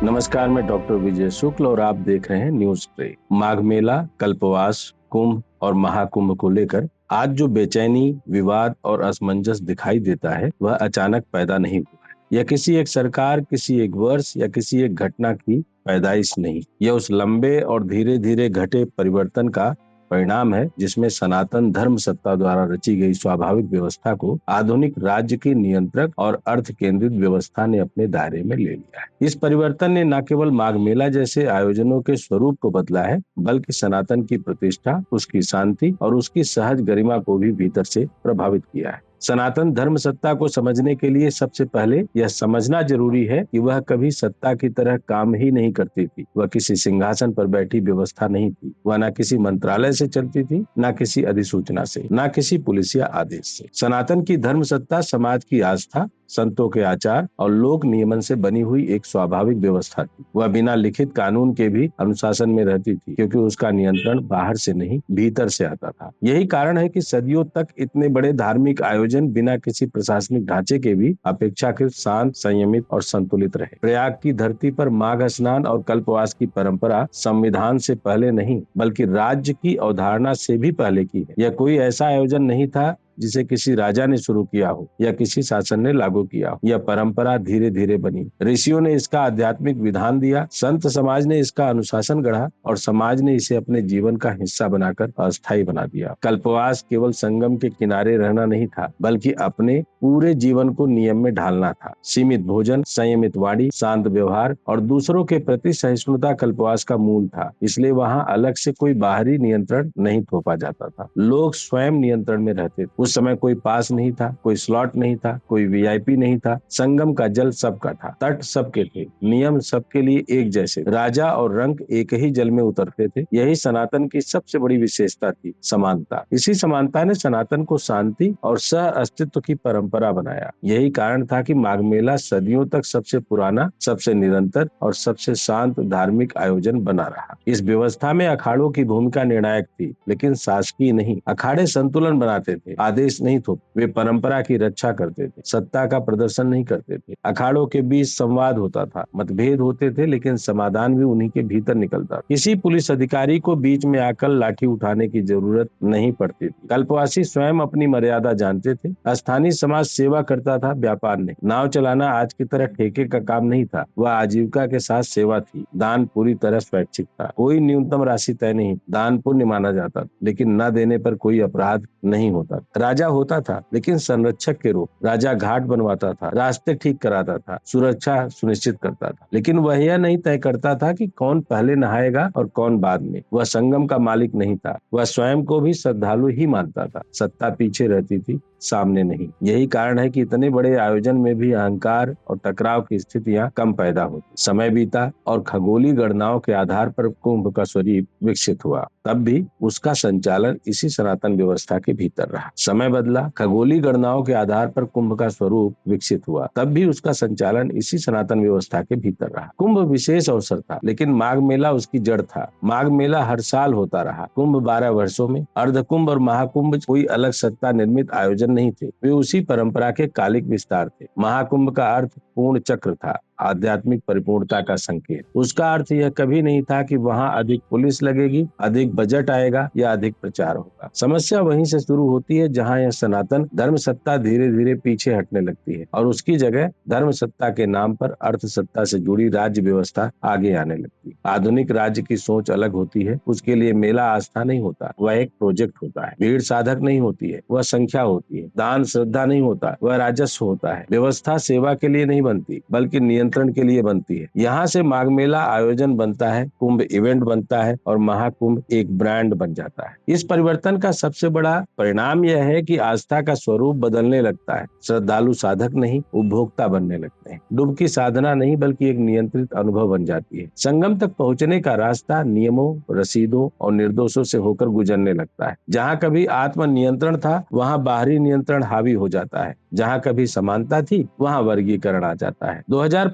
नमस्कार, मैं डॉक्टर विजय शुक्ल और आप देख रहे हैं न्यूज प्रे। माघ मेला, कल्पवास, कुंभ और महाकुंभ को लेकर आज जो बेचैनी, विवाद और असमंजस दिखाई देता है वह अचानक पैदा नहीं हुआ है। यह किसी एक सरकार, किसी एक वर्ष या किसी एक घटना की पैदाइश नहीं, यह उस लंबे और धीरे धीरे घटे परिवर्तन का परिणाम है जिसमें सनातन धर्म सत्ता द्वारा रची गई स्वाभाविक व्यवस्था को आधुनिक राज्य की नियंत्रक और अर्थ केंद्रित व्यवस्था ने अपने दायरे में ले लिया है। इस परिवर्तन ने न केवल माघ मेला जैसे आयोजनों के स्वरूप को बदला है, बल्कि सनातन की प्रतिष्ठा, उसकी शांति और उसकी सहज गरिमा को भी भीतर से प्रभावित किया है। सनातन धर्म सत्ता को समझने के लिए सबसे पहले यह समझना जरूरी है कि वह कभी सत्ता की तरह काम ही नहीं करती थी। वह किसी सिंहासन पर बैठी व्यवस्था नहीं थी। वह न किसी मंत्रालय से चलती थी, न किसी अधिसूचना से, न किसी पुलिस या आदेश से। सनातन की धर्म सत्ता समाज की आस्था, संतों के आचार और लोक नियमन से बनी हुई एक स्वाभाविक व्यवस्था थी। वह बिना लिखित कानून के भी अनुशासन में रहती थी, क्योंकि उसका नियंत्रण बाहर से नहीं, भीतर से आता था। यही कारण है कि सदियों तक इतने बड़े धार्मिक आयोजन बिना किसी प्रशासनिक ढांचे के भी अपेक्षाकृत शांत, संयमित और संतुलित रहे। प्रयाग की धरती पर माघ स्नान और कल्पवास की परंपरा संविधान से पहले नहीं, बल्कि राज्य की अवधारणा से भी पहले की है। यह कोई ऐसा आयोजन नहीं था जिसे किसी राजा ने शुरू किया हो या किसी शासन ने लागू किया हो। यह परंपरा धीरे धीरे बनी। ऋषियों ने इसका आध्यात्मिक विधान दिया, संत समाज ने इसका अनुशासन गढ़ा और समाज ने इसे अपने जीवन का हिस्सा बनाकर अस्थायी बना दिया। कल्पवास केवल संगम के किनारे रहना नहीं था, बल्कि अपने पूरे जीवन को नियम में ढालना था। सीमित भोजन, संयमित वाणी, शांत व्यवहार और दूसरों के प्रति सहिष्णुता कल्पवास का मूल था। इसलिए वहां अलग से कोई बाहरी नियंत्रण नहीं थोपा जाता था। लोग स्वयं नियंत्रण में रहते थे। उस समय कोई पास नहीं था, कोई स्लॉट नहीं था, कोई वीआईपी नहीं था। संगम का जल सबका था, तट सबके थे, नियम सबके लिए एक जैसे। राजा और रंक एक ही जल में उतरते थे। यही सनातन की सबसे बड़ी विशेषता थी, समानता। इसी समानता ने सनातन को शांति और सह अस्तित्व की परंपरा बनाया। यही कारण था कि माघ मेला सदियों तक सबसे पुराना, सबसे निरंतर और सबसे शांत धार्मिक आयोजन बना रहा। इस व्यवस्था में अखाड़ों की भूमिका निर्णायक थी, लेकिन शासकीय नहीं। अखाड़े संतुलन बनाते थे, आदेश नहीं थोपते। वे परंपरा की रक्षा करते थे, सत्ता का प्रदर्शन नहीं करते थे। अखाड़ों के बीच संवाद होता था, मतभेद होते थे, लेकिन समाधान भी उन्हीं के भीतर निकलता था। किसी पुलिस अधिकारी को बीच में आकर लाठी उठाने की जरूरत नहीं पड़ती थी। कल्पवासी स्वयं अपनी मर्यादा जानते थे। स्थानीय समाज सेवा करता था, व्यापार नहीं। नाव चलाना आज की तरह ठेके का काम नहीं था, वह आजीविका के साथ सेवा थी। दान पूरी तरह स्वैच्छिक था, कोई न्यूनतम राशि तय नहीं। दान पुण्य माना जाता था, लेकिन न देने पर कोई अपराध नहीं होता। राजा होता था, लेकिन संरक्षक के रूप। राजा घाट बनवाता था, रास्ते ठीक कराता था, सुरक्षा सुनिश्चित करता था, लेकिन वह यह नहीं तय करता था कि कौन पहले नहाएगा और कौन बाद में। वह संगम का मालिक नहीं था, वह स्वयं को भी श्रद्धालु ही मानता था। सत्ता पीछे रहती थी, सामने नहीं। यही कारण है कि इतने बड़े आयोजन में भी अहंकार और टकराव की स्थितियां कम पैदा होती। समय बीता और खगोलीय गणनाओं के आधार पर कुंभ का स्वरूप विकसित हुआ, तब भी उसका संचालन इसी सनातन व्यवस्था के भीतर रहा। समय बदला, खगोलीय गणनाओं के आधार पर कुंभ का स्वरूप विकसित हुआ, तब भी उसका संचालन इसी सनातन व्यवस्था के भीतर रहा। कुंभ विशेष अवसर था, लेकिन माघ मेला उसकी जड़ था। माघ मेला हर साल होता रहा। कुंभ 12 वर्षों में, अर्ध कुंभ और महाकुंभ कोई अलग सत्ता निर्मित आयोजन नहीं थे, वे उसी परंपरा के कालिक विस्तार थे। महाकुंभ का अर्थ पूर्ण चक्र था, आध्यात्मिक परिपूर्णता का संकेत। उसका अर्थ यह कभी नहीं था कि वहां अधिक पुलिस लगेगी, अधिक बजट आएगा या अधिक प्रचार होगा। समस्या वहीं से शुरू होती है जहां यह सनातन धर्म सत्ता धीरे धीरे पीछे हटने लगती है और उसकी जगह धर्म सत्ता के नाम पर अर्थ सत्ता से जुड़ी राज्य व्यवस्था आगे आने लगती है। आधुनिक राज्य की सोच अलग होती है। उसके लिए मेला आस्था नहीं होता, वह एक प्रोजेक्ट होता है। भीड़ साधक नहीं होती है, वह संख्या होती है। दान श्रद्धा नहीं होता, वह राजस्व होता है। व्यवस्था सेवा के लिए नहीं बनती, बल्कि नियंत्रण के लिए बनती है। यहाँ से माघ मेला आयोजन बनता है, कुंभ इवेंट बनता है और महाकुंभ एक ब्रांड बन जाता है। इस परिवर्तन का सबसे बड़ा परिणाम यह है कि आस्था का स्वरूप बदलने लगता है। श्रद्धालु साधक नहीं, उपभोक्ता बनने लगते हैं। डुबकी साधना नहीं, बल्कि एक नियंत्रित अनुभव बन जाती है। संगम तक पहुंचने का रास्ता नियमों, रसीदों और निर्दोषों से होकर गुजरने लगता है। जहाँ कभी आत्म नियंत्रण था, वहाँ बाहरी नियंत्रण हावी हो जाता है। जहाँ कभी समानता थी, वहाँ वर्गीकरण आ जाता है।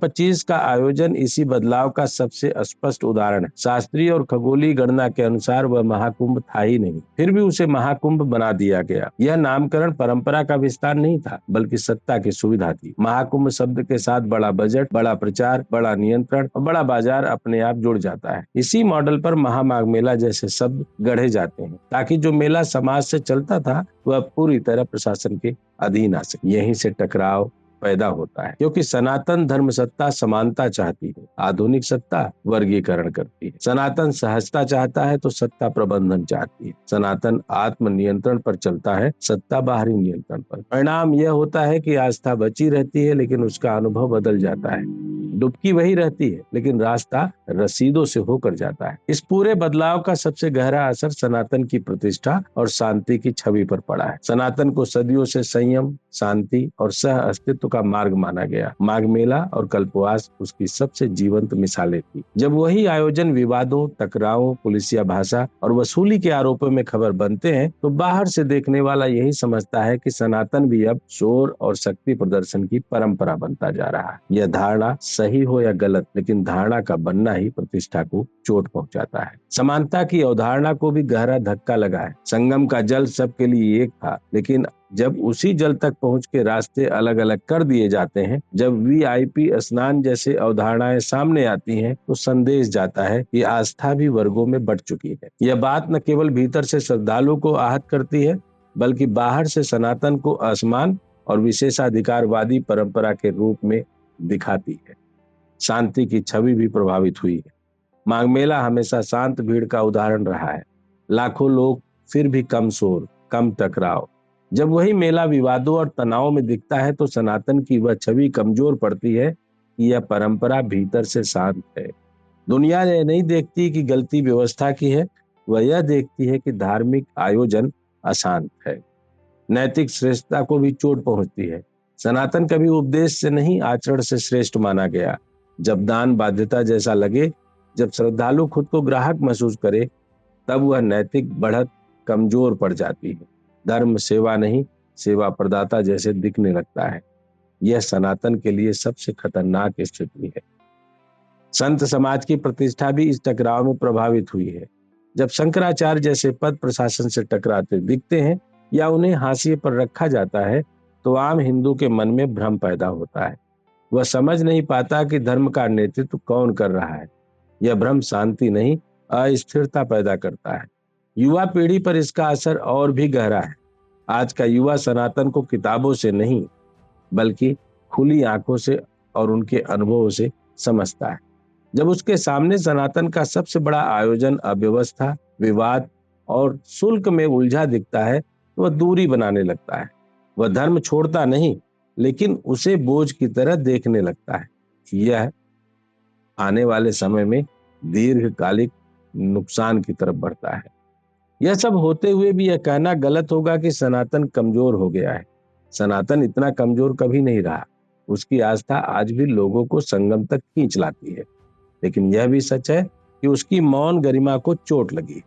2025 का आयोजन इसी बदलाव का सबसे स्पष्ट उदाहरण है। शास्त्रीय और खगोलीय गणना के अनुसार वह महाकुंभ था ही नहीं, फिर भी उसे महाकुंभ बना दिया गया। यह नामकरण परंपरा का विस्तार नहीं था, बल्कि सत्ता की सुविधा थी। महाकुंभ शब्द के साथ बड़ा बजट, बड़ा प्रचार, बड़ा नियंत्रण और बड़ा बाजार अपने आप जुड़ जाता है। इसी मॉडल पर महामाघ मेला जैसे शब्द गढ़े जाते हैं, ताकि जो मेला समाज से चलता था वह पूरी तरह प्रशासन के अधीन आ सके। यहीं से टकराव पैदा होता है, क्योंकि सनातन धर्म सत्ता समानता चाहती है, आधुनिक सत्ता वर्गीकरण करती है। सनातन सहजता चाहता है तो सत्ता प्रबंधन चाहती है। सनातन आत्म नियंत्रण पर चलता है, सत्ता बाहरी नियंत्रण पर। परिणाम यह होता है कि आस्था बची रहती है, लेकिन उसका अनुभव बदल जाता है। डुबकी वही रहती है, लेकिन रास्ता रसीदों से होकर जाता है। इस पूरे बदलाव का सबसे गहरा असर सनातन की प्रतिष्ठा और शांति की छवि पर पड़ा है। सनातन को सदियों से संयम, शांति और सह अस्तित्व का मार्ग माना गया। माघ मेला और कल्पवास उसकी सबसे जीवंत मिसालें थी। जब वही आयोजन विवादों, टकरावों, पुलिसिया भाषा और वसूली के आरोपों में खबर बनते हैं, तो बाहर से देखने वाला यही समझता है कि सनातन भी अब शोर और शक्ति प्रदर्शन की परंपरा बनता जा रहा है। यह धारणा सही हो या गलत, लेकिन धारणा का बनना ही प्रतिष्ठा को चोट पहुंचाता है। समानता की अवधारणा को भी गहरा धक्का लगा है। संगम का जल सबके लिए एक था, लेकिन जब उसी जल तक पहुंच के रास्ते अलग अलग कर दिए जाते हैं, जब वीआईपी स्नान जैसे अवधारणाएं सामने आती हैं, तो संदेश जाता है कि आस्था भी वर्गों में बंट चुकी है। यह बात न केवल भीतर से श्रद्धालुओं को आहत करती है, बल्कि बाहर से सनातन को असमान और विशेषाधिकारवादी परंपरा के रूप में दिखाती है। शांति की छवि भी प्रभावित हुई है। माघ मेला हमेशा शांत भीड़ का उदाहरण रहा है। लाखों लोग, फिर भी कम शोर, कम टकराव। जब वही मेला विवादों और तनाव में दिखता है, तो सनातन की वह छवि कमजोर पड़ती है कि यह परंपरा भीतर से शांत है। दुनिया यह नहीं देखती कि गलती व्यवस्था की है, वह यह देखती है कि धार्मिक आयोजन अशांत है। नैतिक श्रेष्ठता को भी चोट पहुंचती है। सनातन कभी उपदेश से नहीं, आचरण से श्रेष्ठ माना गया। जब दान बाध्यता जैसा लगे, जब श्रद्धालु खुद को ग्राहक महसूस करे, तब वह नैतिक बढ़त कमजोर पड़ जाती है। धर्म सेवा नहीं, सेवा प्रदाता जैसे दिखने लगता है। यह सनातन के लिए सबसे खतरनाक स्थिति है। संत समाज की प्रतिष्ठा भी इस टकराव में प्रभावित हुई है। जब शंकराचार्य जैसे पद प्रशासन से टकराते दिखते हैं या उन्हें हाशिए पर रखा जाता है, तो आम हिंदू के मन में भ्रम पैदा होता है। वह समझ नहीं पाता कि धर्म का नेतृत्व कौन कर रहा है। यह भ्रम शांति नहीं, अस्थिरता पैदा करता है। युवा पीढ़ी पर इसका असर और भी गहरा है। आज का युवा सनातन को किताबों से नहीं, बल्कि खुली आंखों से और उनके अनुभवों से समझता है। जब उसके सामने सनातन का सबसे बड़ा आयोजन अव्यवस्था, विवाद और शुल्क में उलझा दिखता है, तो वह दूरी बनाने लगता है। वह धर्म छोड़ता नहीं, लेकिन उसे बोझ की तरह देखने लगता है। यह आने वाले समय में दीर्घकालिक नुकसान की तरफ बढ़ता है। यह सब होते हुए भी यह कहना गलत होगा कि सनातन कमजोर हो गया है। सनातन इतना कमजोर कभी नहीं रहा। उसकी आस्था आज भी लोगों को संगम तक खींच लाती है। लेकिन यह भी सच है कि उसकी मौन गरिमा को चोट लगी।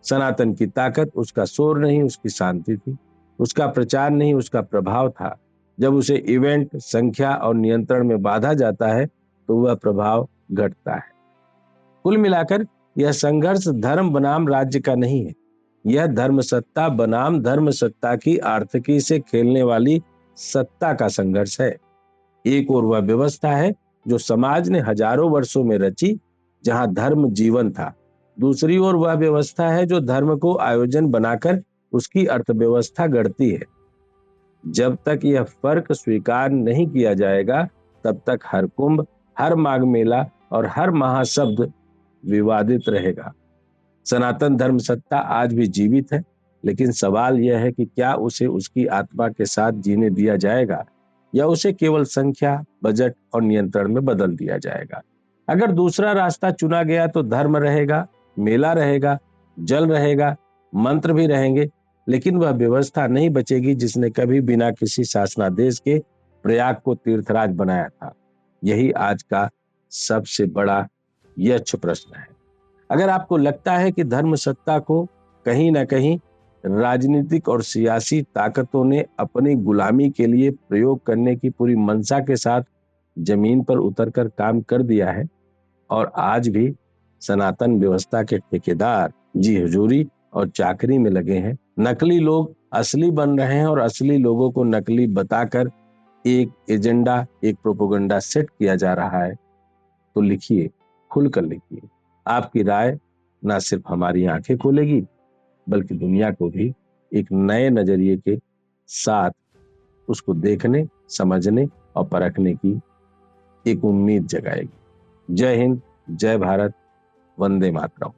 सनातन की ताकत उसका शोर नहीं, उसकी शांति थी। उसका प्रचार नहीं, उसका प्रभाव था। जब उसे इवेंट, संख्या और नियंत्रण में बांधा जाता है, तो वह प्रभाव घटता है। कुल मिलाकर यह संघर्ष धर्म बनाम राज्य का नहीं है। यह धर्म सत्ता बनाम धर्म सत्ता की आर्थिकी से खेलने वाली सत्ता का संघर्ष है। एक और वह व्यवस्था है जो समाज ने हजारों वर्षों में रची, जहां धर्म जीवन था। दूसरी ओर वह व्यवस्था है जो धर्म को आयोजन बनाकर उसकी अर्थव्यवस्था गढ़ती है। जब तक यह फर्क स्वीकार नहीं किया जाएगा, तब तक हर कुंभ, हर माघ मेला और हर महाशब्द विवादित रहेगा। सनातन धर्म सत्ता आज भी जीवित है, लेकिन सवाल यह है कि क्या उसे उसकी आत्मा के साथ जीने दिया जाएगा, या उसे केवल संख्या, बजट और नियंत्रण में बदल दिया जाएगा। अगर दूसरा रास्ता चुना गया तो धर्म रहेगा, मेला रहेगा, जल रहेगा, मंत्र भी रहेंगे, लेकिन वह व्यवस्था नहीं बचेगी जिसने कभी बिना किसी शासनादेश के प्रयाग को तीर्थराज बनाया था। यही आज का सबसे बड़ा यक्ष प्रश्न है। अगर आपको लगता है कि धर्म सत्ता को कहीं ना कहीं राजनीतिक और सियासी ताकतों ने अपनी गुलामी के लिए प्रयोग करने की पूरी मंशा के साथ जमीन पर उतरकर काम कर दिया है और आज भी सनातन व्यवस्था के ठेकेदार जी हुजूरी और चाकरी में लगे हैं। नकली लोग असली बन रहे हैं और असली लोगों को नकली बताकर एक एजेंडा, एक प्रोपोगंडा सेट किया जा रहा है। तो लिखिए, खुलकर लिखिए। आपकी राय ना सिर्फ हमारी आंखें खोलेगी बल्कि दुनिया को भी एक नए नजरिए के साथ उसको देखने, समझने और परखने की एक उम्मीद जगाएगी। जय हिंद, जय भारत, वंदे मातरम।